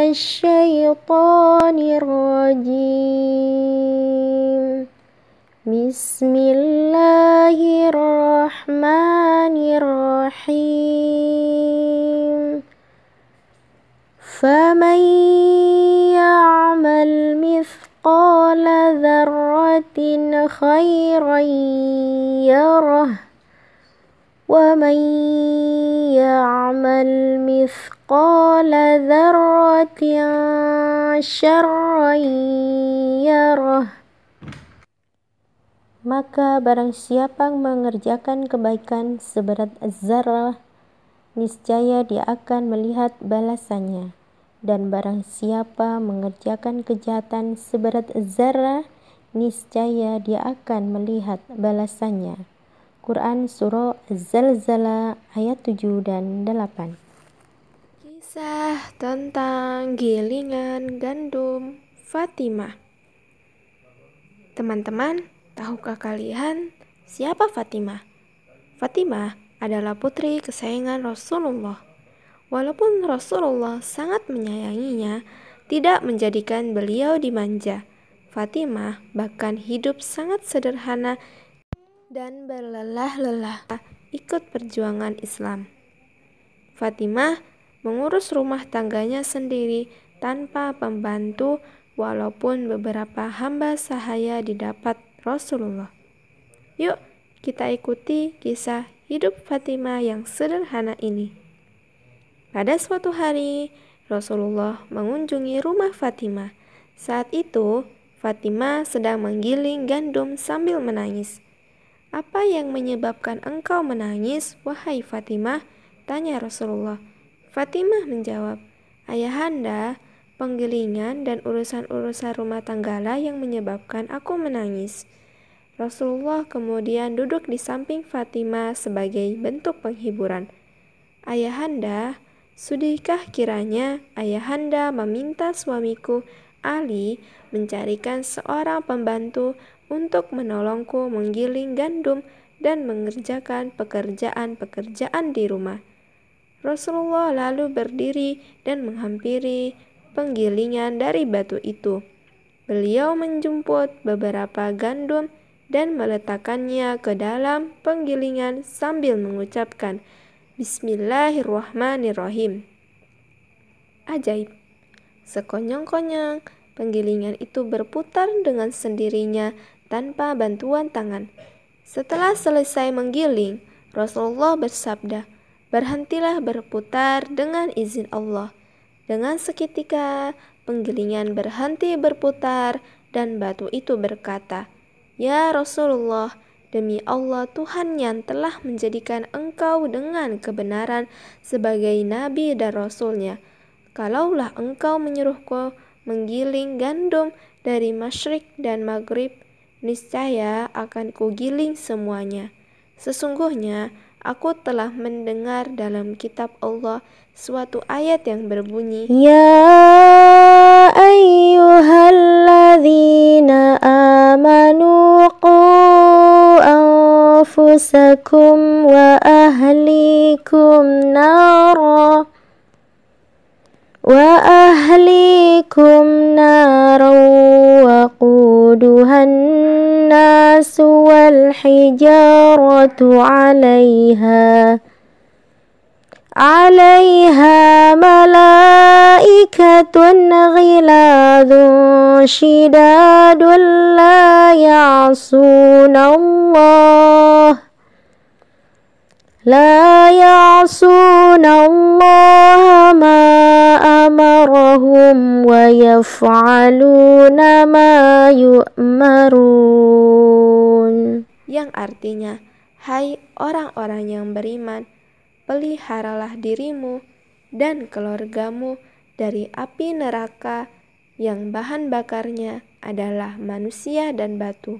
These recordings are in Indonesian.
الشيطان الرجيم بسم الله الرحمن الرحيم فمن يعمل مثقال ذرة خيرا يره ومن يعمل مثقال ذرة شرا يره. Maka barang siapa mengerjakan kebaikan seberat zarrah, niscaya dia akan melihat balasannya. Dan barang siapa mengerjakan kejahatan seberat zarrah, niscaya dia akan melihat balasannya. Quran Surah Az-Zalzalah ayat 7 dan 8. Kisah tentang gilingan gandum Fatimah. Teman-teman, tahukah kalian siapa Fatimah? Fatimah adalah putri kesayangan Rasulullah. Walaupun Rasulullah sangat menyayanginya, tidak menjadikan beliau dimanja. Fatimah bahkan hidup sangat sederhana dan berlelah-lelah ikut perjuangan Islam. Fatimah mengurus rumah tangganya sendiri tanpa pembantu, walaupun beberapa hamba sahaya didapat Rasulullah. Yuk kita ikuti kisah hidup Fatimah yang sederhana ini. Pada suatu hari, Rasulullah mengunjungi rumah Fatimah. Saat itu, Fatimah sedang menggiling gandum sambil menangis. "Apa yang menyebabkan engkau menangis, wahai Fatimah?" tanya Rasulullah. Fatimah menjawab, "Ayahanda, penggilingan dan urusan-urusan rumah tanggalah yang menyebabkan aku menangis." Rasulullah kemudian duduk di samping Fatimah sebagai bentuk penghiburan. "Ayahanda, sudihkah kiranya ayahanda meminta suamiku Ali mencarikan seorang pembantu untuk menolongku menggiling gandum dan mengerjakan pekerjaan-pekerjaan di rumah?" Rasulullah lalu berdiri dan menghampiri penggilingan dari batu itu. Beliau menjemput beberapa gandum dan meletakkannya ke dalam penggilingan sambil mengucapkan, "Bismillahirrahmanirrahim." Ajaib! Sekonyong-konyong, penggilingan itu berputar dengan sendirinya tanpa bantuan tangan. Setelah selesai menggiling, Rasulullah bersabda, "Berhentilah berputar dengan izin Allah." Dengan seketika, penggilingan berhenti berputar dan batu itu berkata, "Ya Rasulullah, demi Allah Tuhan yang telah menjadikan engkau dengan kebenaran sebagai Nabi dan Rasul-Nya, kalaulah engkau menyuruhku menggiling gandum dari masyrik dan maghrib, niscaya akan kugiling semuanya. Sesungguhnya aku telah mendengar dalam kitab Allah suatu ayat yang berbunyi, Ya ayyuhalladzina amanu qu anfusakum wa ahlikum nara waquduhan nasu wal hijaratu 'alaiha malaikatun ghiladun shidadun la ya'suna Allah ma amarahum wa yaf'aluna ma yu'marun. yang artinya, "Hai orang-orang yang beriman, peliharalah dirimu dan keluargamu dari api neraka yang bahan bakarnya adalah manusia dan batu.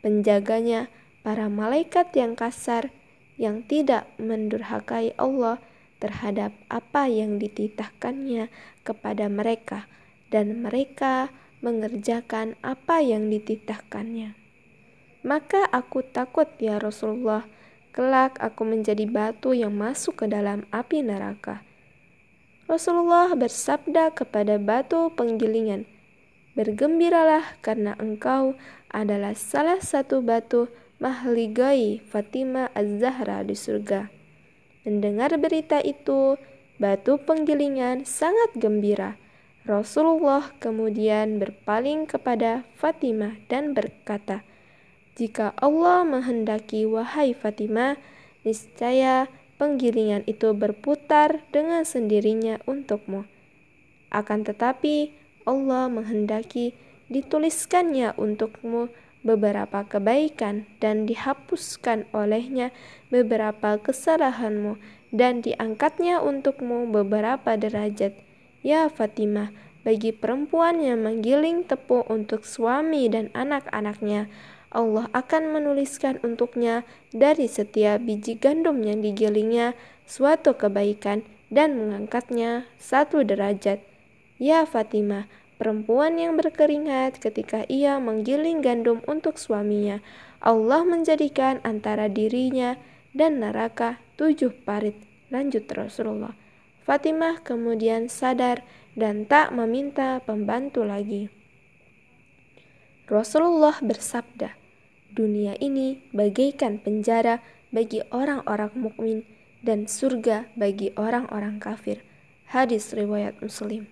Penjaganya para malaikat yang kasar, yang tidak mendurhakai Allah terhadap apa yang dititahkannya kepada mereka, dan mereka mengerjakan apa yang dititahkannya." Maka aku takut ya Rasulullah, kelak aku menjadi batu yang masuk ke dalam api neraka. Rasulullah bersabda kepada batu penggilingan, "Bergembiralah karena engkau adalah salah satu batu mahligai Fatimah Az-Zahra di surga." Mendengar berita itu, batu penggilingan sangat gembira. Rasulullah kemudian berpaling kepada Fatimah dan berkata, "Jika Allah menghendaki, wahai Fatimah, niscaya penggilingan itu berputar dengan sendirinya untukmu. Akan tetapi Allah menghendaki dituliskannya untukmu beberapa kebaikan dan dihapuskan olehnya beberapa kesalahanmu dan diangkatnya untukmu beberapa derajat. Ya Fatimah, bagi perempuan yang menggiling tepung untuk suami dan anak-anaknya, Allah akan menuliskan untuknya dari setiap biji gandum yang digilingnya suatu kebaikan dan mengangkatnya satu derajat. Ya Fatimah, perempuan yang berkeringat ketika ia menggiling gandum untuk suaminya, Allah menjadikan antara dirinya dan neraka 7 parit." Lanjut Rasulullah. Fatimah kemudian sadar dan tak meminta pembantu lagi. Rasulullah bersabda, "Dunia ini bagaikan penjara bagi orang-orang mukmin dan surga bagi orang-orang kafir." Hadis riwayat Muslim.